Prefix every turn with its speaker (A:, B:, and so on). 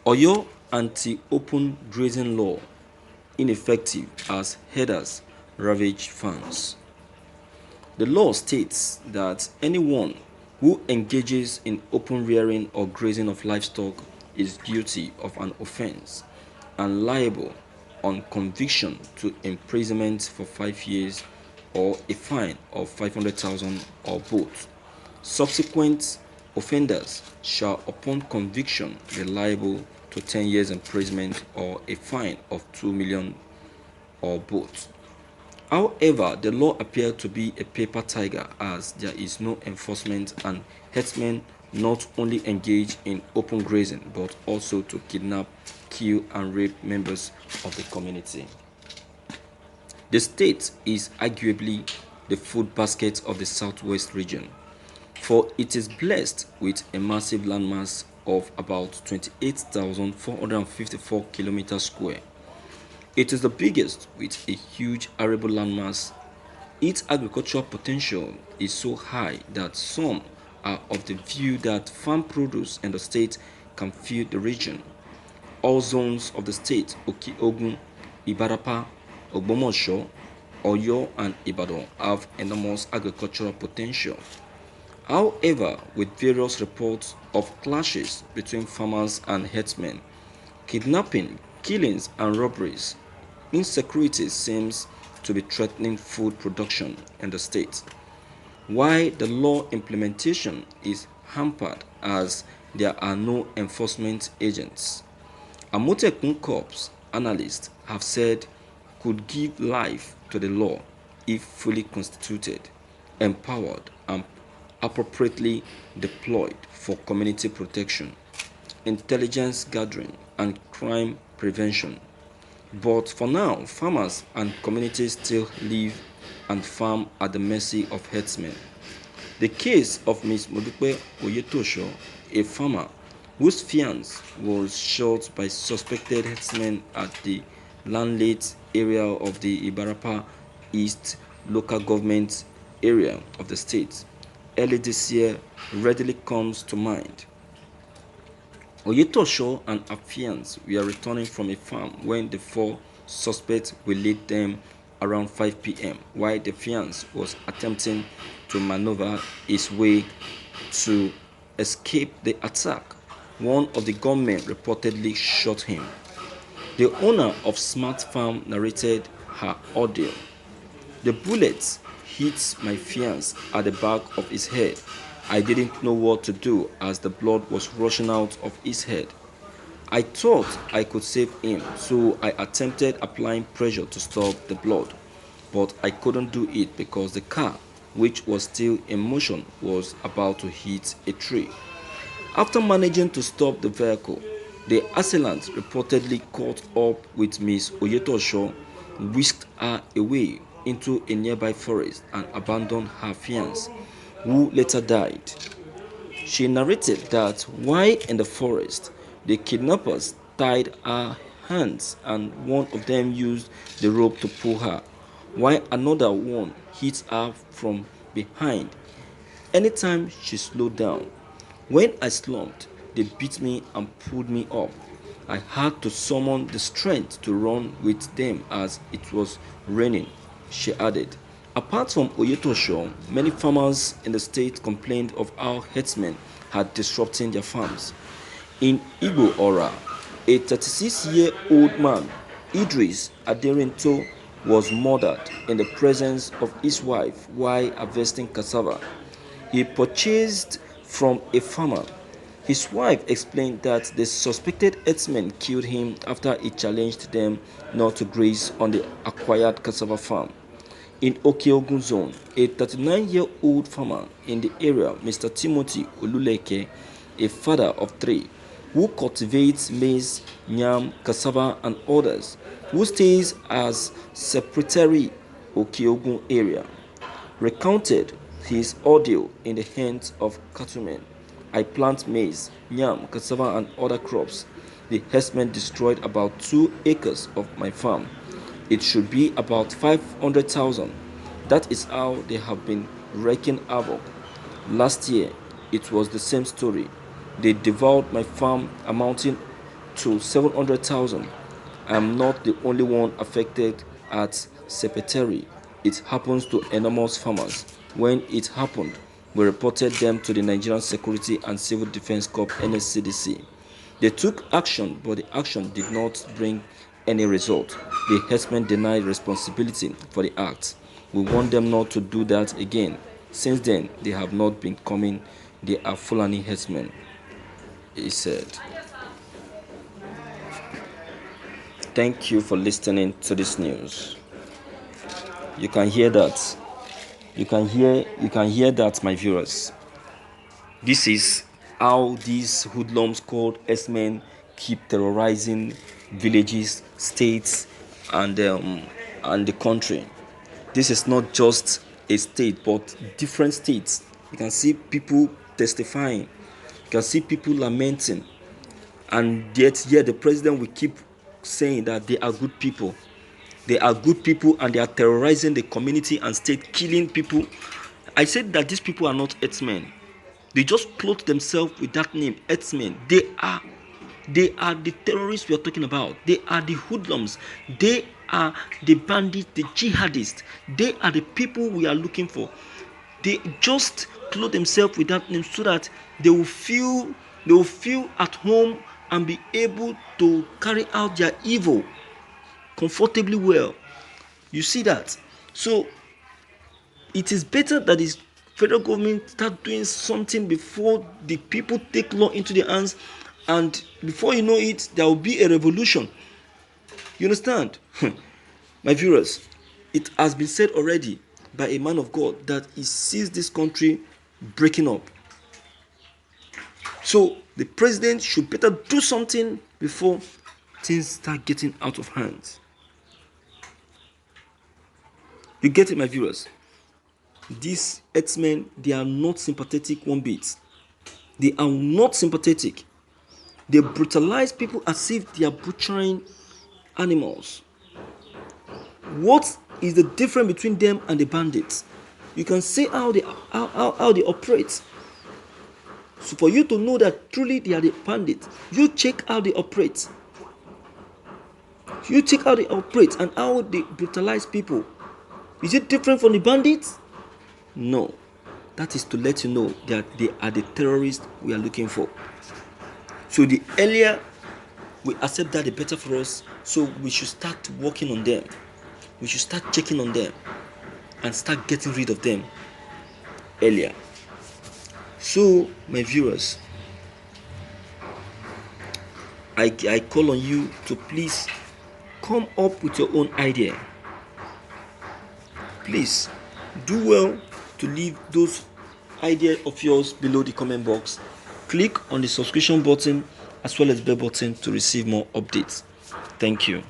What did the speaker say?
A: Oyo anti-open grazing law ineffective as herders ravage farms. The law states that anyone who engages in open rearing or grazing of livestock is guilty of an offense and liable on conviction to imprisonment for 5 years or a fine of 500,000 or both. Subsequent offenders shall upon conviction be liable to 10 years imprisonment or a fine of 2 million or both. However, the law appeared to be a paper tiger as there is no enforcement and herdsmen not only engage in open grazing but also to kidnap, kill and rape members of the community. The state is arguably the food basket of the southwest region, for it is blessed with a massive landmass of about 28,454 kilometers square. It is the biggest with a huge arable landmass. Its agricultural potential is so high that some are of the view that farm produce in the state can feed the region. All zones of the state, Oki-Ogun, Ibarapa, Ogbomosho, Oyo and Ibadan, have enormous agricultural potential. However, with various reports of clashes between farmers and herdsmen, kidnapping, killings and robberies, insecurity seems to be threatening food production in the state. While the law implementation is hampered as there are no enforcement agents. Amotekun Corps analysts have said could give life to the law if fully constituted, empowered and appropriately deployed for community protection, intelligence gathering and crime prevention. But for now, farmers and communities still live and farm at the mercy of herdsmen. The case of Ms. Modupe Oyetosho, a farmer whose fiance was shot by suspected herdsmen at the Landlate area of the Ibarapa East local government area of the state, early this year readily comes to mind. Oyetosho and her fiance were returning from a farm when the four suspects waylaid them around 5 p.m. while the fiance was attempting to maneuver his way to escape the attack. One of the gunmen reportedly shot him. The owner of Smart Farm narrated her ordeal. The bullets hit my fiance at the back of his head. I didn't know what to do as the blood was rushing out of his head. I thought I could save him, so I attempted applying pressure to stop the blood, but I couldn't do it because the car, which was still in motion, was about to hit a tree. After managing to stop the vehicle, the assailant reportedly caught up with Miss Oyetosho, whisked her away into a nearby forest and abandoned her fiance, who later died. She narrated that while in the forest, the kidnappers tied her hands and one of them used the rope to pull her, while another one hit her from behind anytime she slowed down. When I slumped, they beat me and pulled me up. I had to summon the strength to run with them as it was raining, she added. Apart from Oyetosho, many farmers in the state complained of how herdsmen had disrupted their farms. In Igbo Ora, a 36-year-old man, Idris Aderinto, was murdered in the presence of his wife while harvesting cassava he purchased from a farmer. His wife explained that the suspected herdsmen killed him after he challenged them not to graze on the acquired cassava farm. In Okeogun zone, a 39-year-old farmer in the area, Mr. Timothy Oluleke, a father of three, who cultivates maize, yam, cassava and others, who stays as secretary Okeogun area, recounted his ordeal in the hands of cattlemen. I plant maize, yam, cassava and other crops. The herdsmen destroyed about 2 acres of my farm. It should be about 500,000. That is how they have been wreaking havoc. Last year, it was the same story. They devoured my farm amounting to 700,000. I'm not the only one affected at Sepeteri. It happens to enormous farmers. When it happened, we reported them to the Nigerian Security and Civil Defense Corps (NSCDC). They took action, but the action did not bring any result. The herdsmen denied responsibility for the act. We want them not to do that again. Since then, they have not been coming. They are Fulani herdsmen, he said. Thank you for listening to this news. You can hear that. You can hear that, my viewers. This is how these hoodlums called herdsmen keep terrorizing villages, states, and the country. This is not just a state, but different states. You can see people testifying. You can see people lamenting. And yet the president will keep saying that they are good people. They are good people and they are terrorizing the community and state, killing people. I said that these people are not herdsmen. They just clothe themselves with that name, herdsmen. They are the terrorists we are talking about. They are the hoodlums. They are the bandits, the jihadists. They are the people we are looking for. They just clothe themselves with that name so that they will feel at home and be able to carry out their evil comfortably well. You see that? So it is better that the federal government start doing something before the people take law into their hands, and before you know it, there will be a revolution. You understand? My viewers, it has been said already by a man of God that he sees this country breaking up. So the president should better do something before things start getting out of hand. You get it, my viewers? These herdsmen, they are not sympathetic one bit. They are not sympathetic. They brutalize people as if they are butchering animals. What is the difference between them and the bandits? You can see how they operate. So for you to know that truly they are the bandits, you check how they operate. You check how they operate and how they brutalize people. Is it different from the bandits? No. That is to let you know that they are the terrorists we are looking for. So the earlier we accept that, the better for us. So we should start working on them. We should start checking on them and start getting rid of them earlier. So, my viewers, I call on you to please come up with your own idea. Please do well to leave those ideas of yours below the comment box. Click on the subscription button as well as bell button to receive more updates. Thank you.